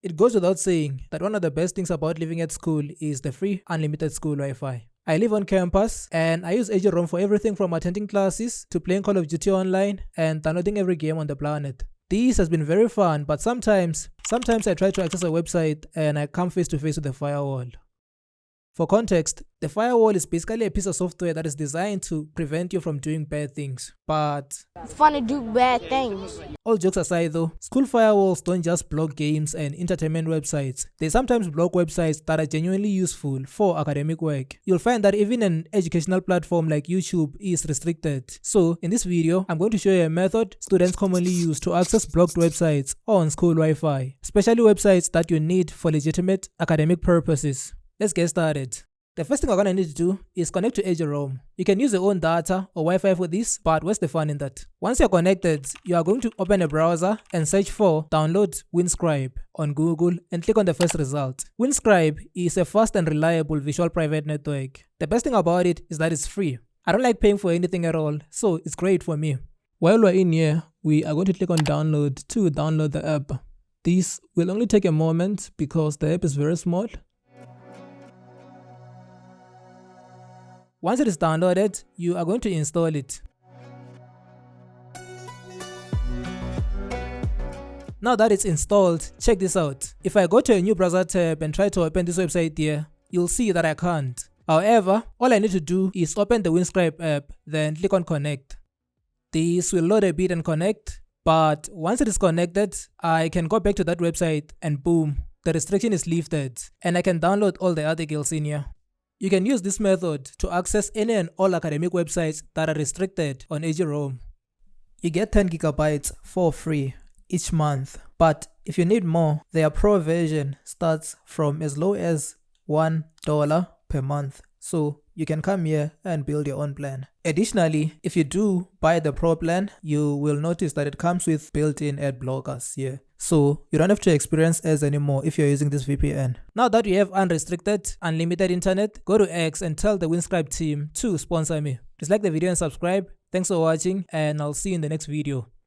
It goes without saying that one of the best things about living at school is the free unlimited school Wi-Fi. I live on campus and I use Eduroam for everything from attending classes to playing Call of Duty online and downloading every game on the planet. This has been very fun, but sometimes I try to access a website and I come face to face with the firewall. For context, the firewall is basically a piece of software that is designed to prevent you from doing bad things. But it's fun to do bad things. All jokes aside though, school firewalls don't just block games and entertainment websites. They sometimes block websites that are genuinely useful for academic work. You'll find that even an educational platform like YouTube is restricted. So in this video, I'm going to show you a method students commonly use to access blocked websites on school Wi-Fi, especially websites that you need for legitimate academic purposes. Let's get started. The first thing we're going to need to do is connect to Eduroam. You can use your own data or Wi-Fi for this, but what's the fun in that? Once you're connected, you are going to open a browser and search for download WinScribe on Google and click on the first result. WinScribe is a fast and reliable visual private network. The best thing about it is that it's free. I don't like paying for anything at all, so it's great for me. While we're in here, we are going to click on download to download the app. This will only take a moment because the app is very small. Once it is downloaded, you are going to install it. Now that it's installed, check this out. If I go to a new browser tab and try to open this website here, you'll see that I can't. However, all I need to do is open the WinScribe app, then click on connect. This will load a bit and connect, but once it is connected, I can go back to that website and boom, the restriction is lifted and I can download all the articles in here. You can use this method to access any and all academic websites that are restricted on Eduroam. You get 10 gigabytes for free each month, but if you need more, their pro version starts from as low as $1 per month. So you can come here and build your own plan. Additionally, if you do buy the pro plan, you will notice that it comes with built-in ad blockers here. So you don't have to experience ads anymore if you're using this VPN. Now that you have unrestricted, unlimited internet, go to X and tell the WinScribe team to sponsor me. Just like the video and subscribe. Thanks for watching and I'll see you in the next video.